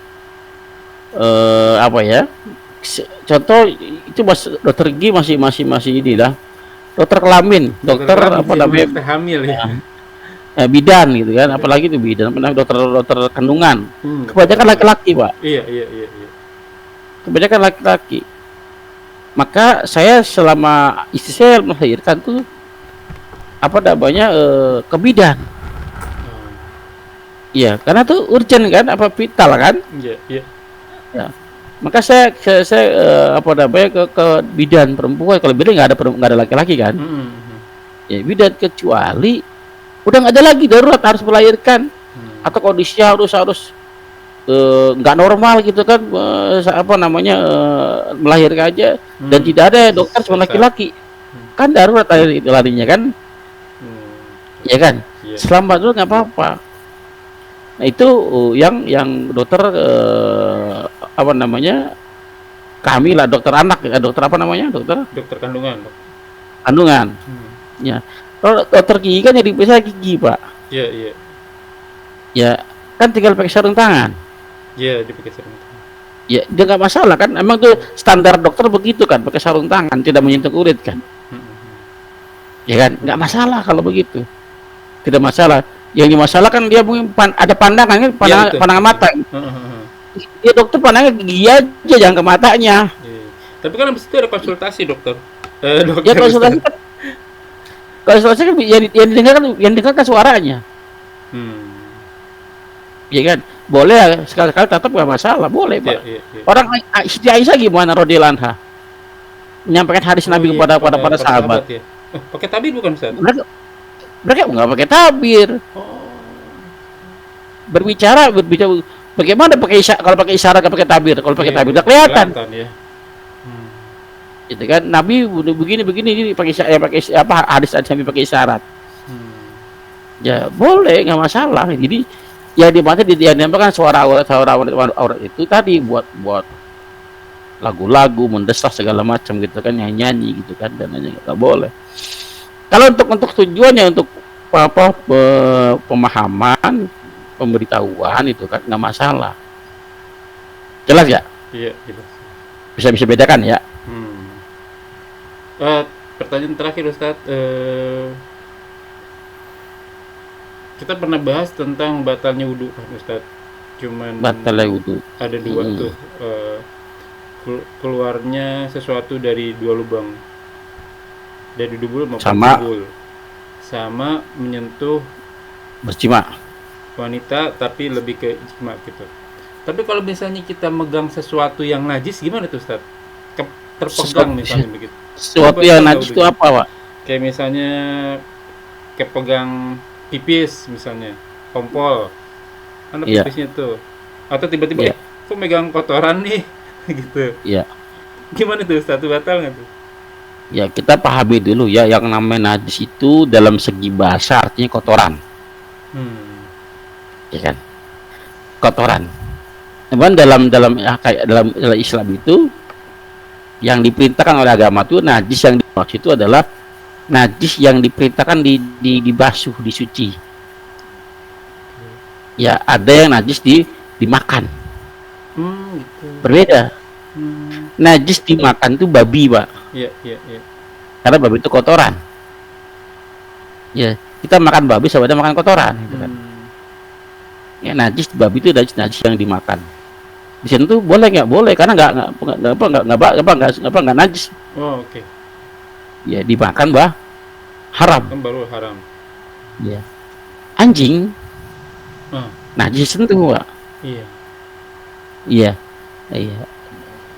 apa ya? Contoh itu dokter gigi masih ini dah. Dokter kelamin, dokter kelamin apa sih, namanya, dokter hamil ya. bidan gitu kan, apalagi itu bidan, apa namanya, dokter kandungan. Dokter Kebanyakan hamil. laki-laki, Pak. Iya. Kebanyakan laki-laki. Maka saya selama istri saya melahirkan tuh apa namanya, ke bidan. Oh, Iya, karena tuh urgent kan, apa vital kan. iya. Ya. Maka saya apa namanya, ke bidan perempuan. Kalau bidan nggak ada laki-laki kan. Ya bidan, kecuali udah nggak ada lagi darurat harus melahirkan atau kondisinya harus nggak normal gitu kan, apa namanya, melahirkan aja dan tidak ada dokter cuma laki-laki, kan darurat itu larinya kan, ya kan. Iya. Selama itu nggak apa-apa. Nah itu yang dokter apa namanya, kami lah, dokter anak, dokter apa namanya, dokter Dokter kandungan, Dok. kandungan. Ya, kalau dokter gigi kan jadi bisa gigi, Pak. Iya. Ya kan tinggal pakai sarung tangan. Iya, dipakai sarung. Ya dia nggak masalah kan, emang tuh standar dokter begitu kan, pakai sarung tangan, tidak menyentuh kulit kan. Ya kan, nggak masalah kalau begitu, tidak masalah. Yang dimasalahkan dia mungkin ada pandangan kan, pandangan mata. Dia dokter pandangnya gigi aja, jangan ke matanya. Iya. Tapi kan habis itu ada konsultasi dokter. Dokter. Ya konsultasi kan, yang didengarkan suaranya. Ya kan, boleh sekali-kali tetap nggak masalah, boleh, Pak. Iya. Orang Siti Aisyah gimana radhiyallahu anha menyampaikan hadis Nabi kepada para sahabat. Ya. Pakai tabir bukan, Ustaz? Mereka nggak pakai tabir. Berbicara bagaimana pakai isyarat, kalau pakai isyarat nggak pakai tabir, kalau pakai tabir udah kelihatan. Ya. Gitu kan, Nabi begini ini pakai apa, hadis Nabi pakai isyarat. Ya boleh, nggak masalah. Jadi ya dimaksudkan suara aurat itu tadi buat lagu-lagu, mendesah segala macam gitu kan, nyanyi gitu kan, dan lainnya nggak boleh. Kalau untuk tujuannya untuk apa, pemahaman, pemberitahuan itu kan nggak masalah. Jelas ya? Iya, jelas. Bisa bedakan ya. Pertanyaan terakhir, Ustaz. Kita pernah bahas tentang batalnya wudhu, Ustaz. Cuman Batalnya wudhu. Ada dua tuh. Keluarnya sesuatu dari dua lubang, dari dubul maupun dubul, sama menyentuh berjima wanita tapi lebih ke jima gitu. Tapi kalau misalnya kita megang sesuatu yang najis gimana tuh, Ustaz? Terpegang misalnya begitu. Sesuatu yang najis itu apa, Pak? Kayak misalnya kepegang pipis misalnya, kompol. Ada pipisnya tuh. Atau tiba-tiba kok megang kotoran nih gitu. Iya. Gimana tuh, Ustaz? Batal nggak tuh? Ya kita pahami dulu ya, yang namanya najis itu dalam segi bahasa artinya kotoran. Ya kan? Kotoran. Cuman dalam Islam itu yang diperintahkan oleh agama itu, najis yang dimaksud itu adalah najis yang diperintahkan dibasuh, disuci. Ya ada yang najis dimakan. Gitu. Berbeda. Najis dimakan itu babi, Pak. Iya. Karena babi itu kotoran. Ya, kita makan babi sebenarnya makan kotoran, gitu kan. Ya, najis babi itu najis yang dimakan. Di sini tuh boleh nggak? Boleh, karena nggak najis. Oh, oke. Ya dimakan, haram. Kan baru haram. Ya. Anjing. Najis sentuh, Pak. Iya.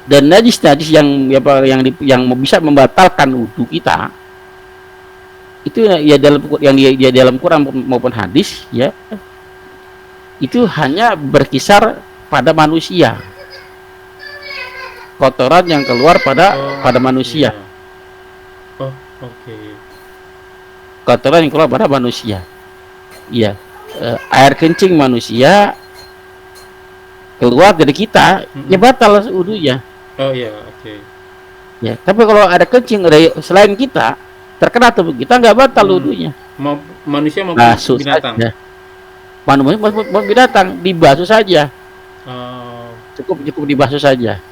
Dan najis yang bisa membatalkan wudhu kita itu ya dalam Quran maupun hadis ya, itu hanya berkisar pada manusia, kotoran yang keluar pada manusia. Oh, oke. Kotoran yang keluar pada manusia. Iya. air kencing manusia keluar dari kita, ya batal wudunya. Oh iya, oke. Ya, tapi kalau ada kencing dari selain kita terkena tubuh kita, nggak batal wudunya. Mau manusia mau Basuh binatang. saja. Mau binatang dibasuh saja. Oh, Cukup dibasuh saja.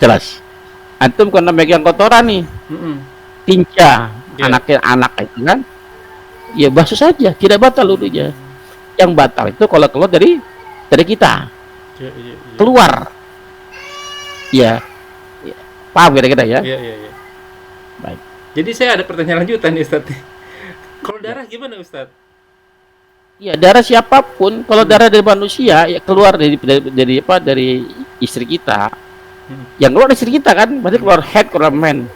Jelas. Antum karena megang kotoran nih, tinja, Ya. anak itu kan, ya basuh saja, tidak batal wudunya. Yang batal itu kalau keluar dari kita, Ya. keluar. Ya, paham kira-kira ya? Iya. Baik. Jadi saya ada pertanyaan lanjutan nih Ustadz. Kalau darah gimana Ustadz? Ya, darah siapapun, kalau darah dari manusia ya keluar dari istri kita. Yang keluar dari istri kita kan, berarti keluar head, keluar man.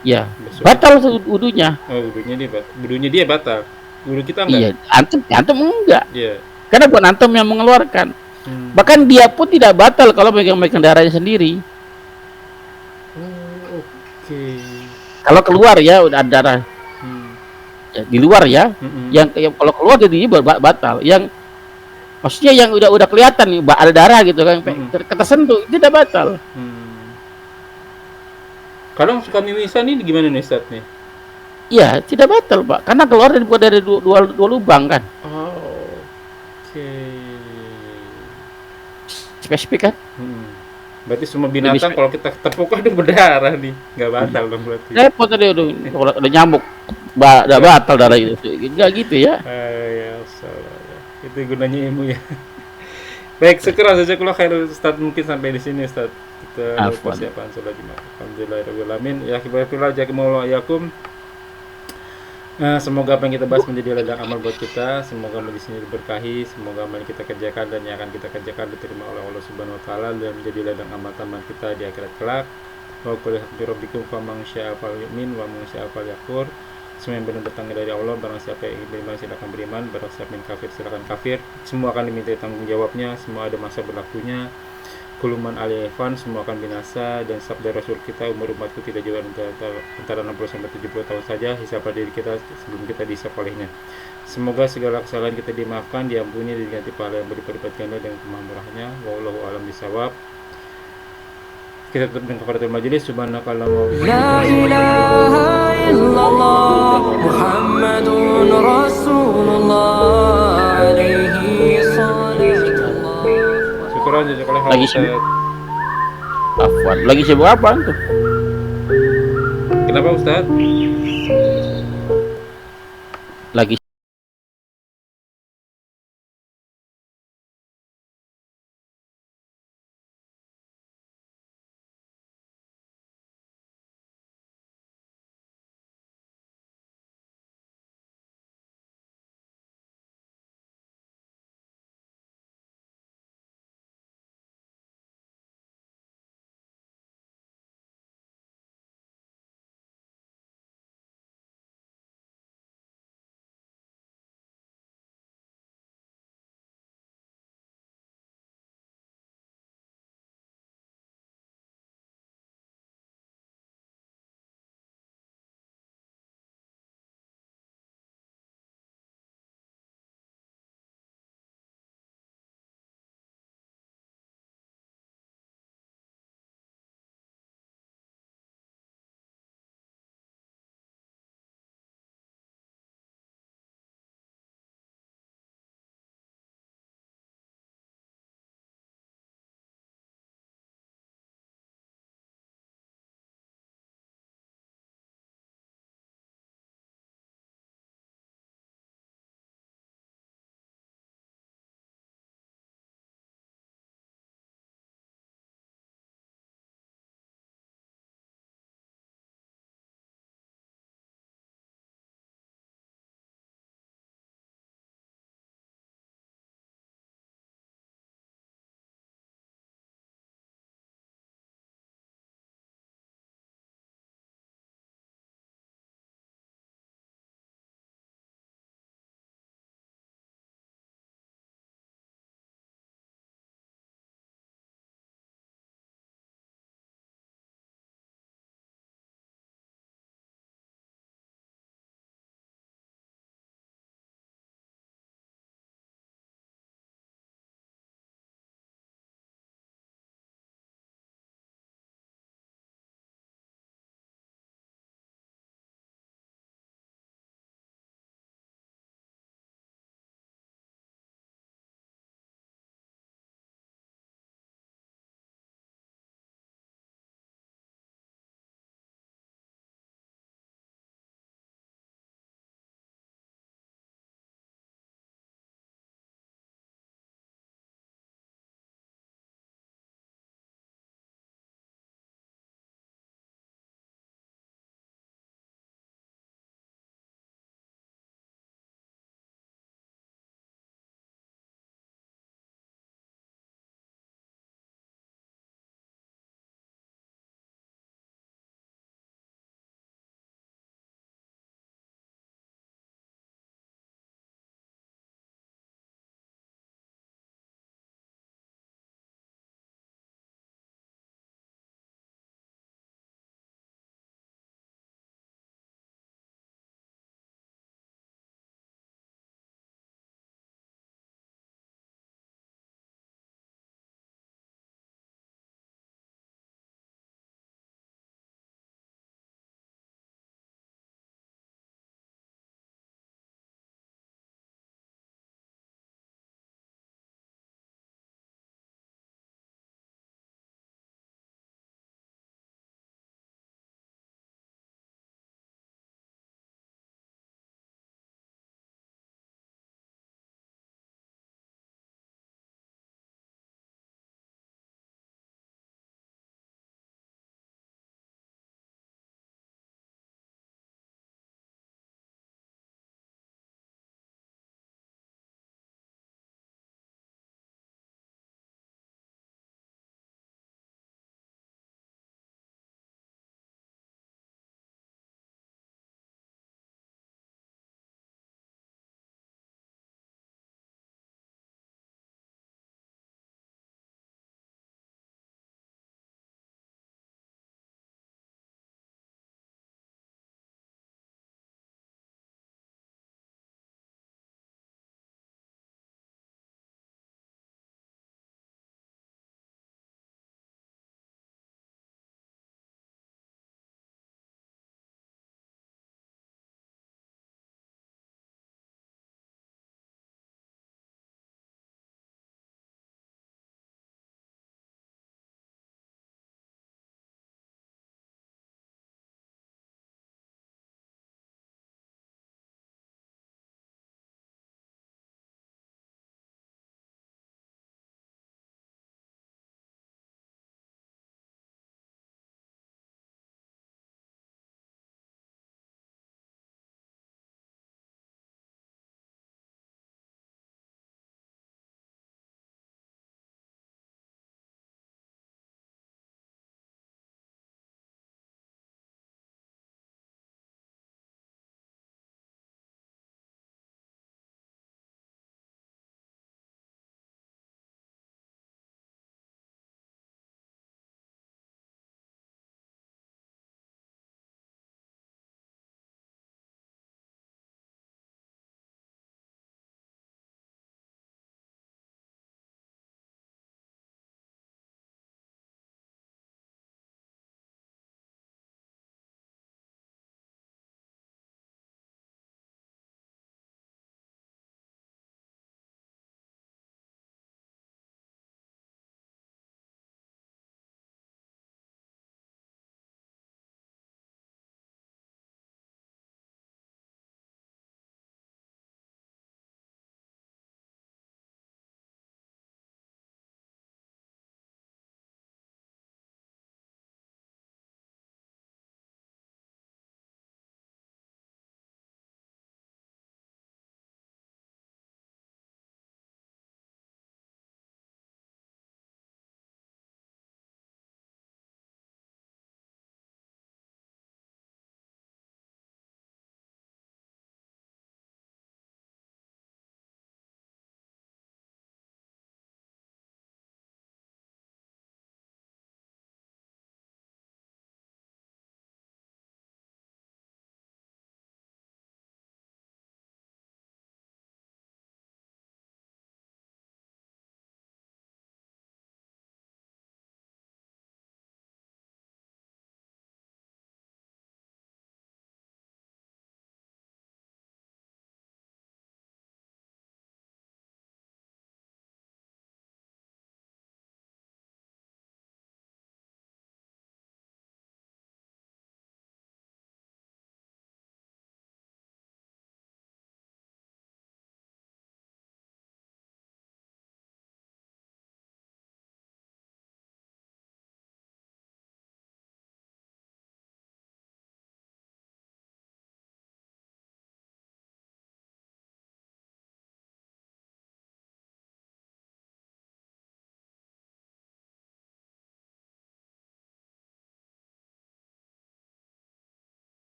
Ya, Besok. batal wudunya. Oh, wudunya dia batal. Wudu kita enggak? Iya, antum enggak. Iya. Karena bukan antum yang mengeluarkan. Bahkan dia pun tidak batal kalau megang darahnya sendiri. Oh, oke. Kalau keluar ya udah ada darah. Ya, di luar ya. Yang kalau keluar jadi batal. Yang maksudnya yang udah kelihatan nih ada darah gitu kan, tersentuh tidak batal. Kalau suka mimisan ini gimana nih Ustadz nih? Iya, tidak batal, Pak. Karena keluar dari dua lubang kan. Oh, oke. Spesifik kan? Berarti semua binatang kalau kita tepuk itu berdarah nih, nggak batal dong berarti. Repot tadi udah nyamuk, udah batal darah itu. Enggak gitu ya. Ya, salah. Itu gunanya ilmu ya. Baik, syukur khairul Ustaz, mungkin sampai di sini Ustaz. Kita persiapan sholat Jumat. Alhamdulillahirabbil alamin. Ya khibarullah jazakumullahu yakum. Semoga apa yang kita bahas menjadi ladang amal buat kita. Semoga di sini diberkahi. Semoga amal yang kita kerjakan dan yang akan kita kerjakan diterima oleh Allah Subhanahu wa taala dan menjadi ladang amal taman kita di akhirat kelak. Wa qul rabbikum faman syaa'a falyu'min wa man syaa'a falyakfur. Semua yang benar datangnya dari Allah. Barang siapa yang ingin beriman silakan beriman, barang siapa yang kafir silakan kafir. Semua akan diminta tanggung jawabnya, semua ada masa berlakunya. Kuluman alifan, semua akan binasa. Dan sabda Rasul kita, umur umatku tidak jauh antara 60 sampai 70 tahun saja. Hisab diri kita sebelum kita dihisab olehnya. Semoga segala kesalahan kita dimaafkan, diampuni, dan diganti pahala yang berlipat-lipat ganda dengan kemampuannya. Wallahu a'lam bishawab. Kita tutup dengan kafaratul majelis. Subhanakallahumma wa La ilaha illallah Muhammadun Rasulullah alaihi salatullah. Syukuran jazakallah Lagi khairan. Afwan. Lagi sibuk apa tuh? Kenapa Ustaz? Lagi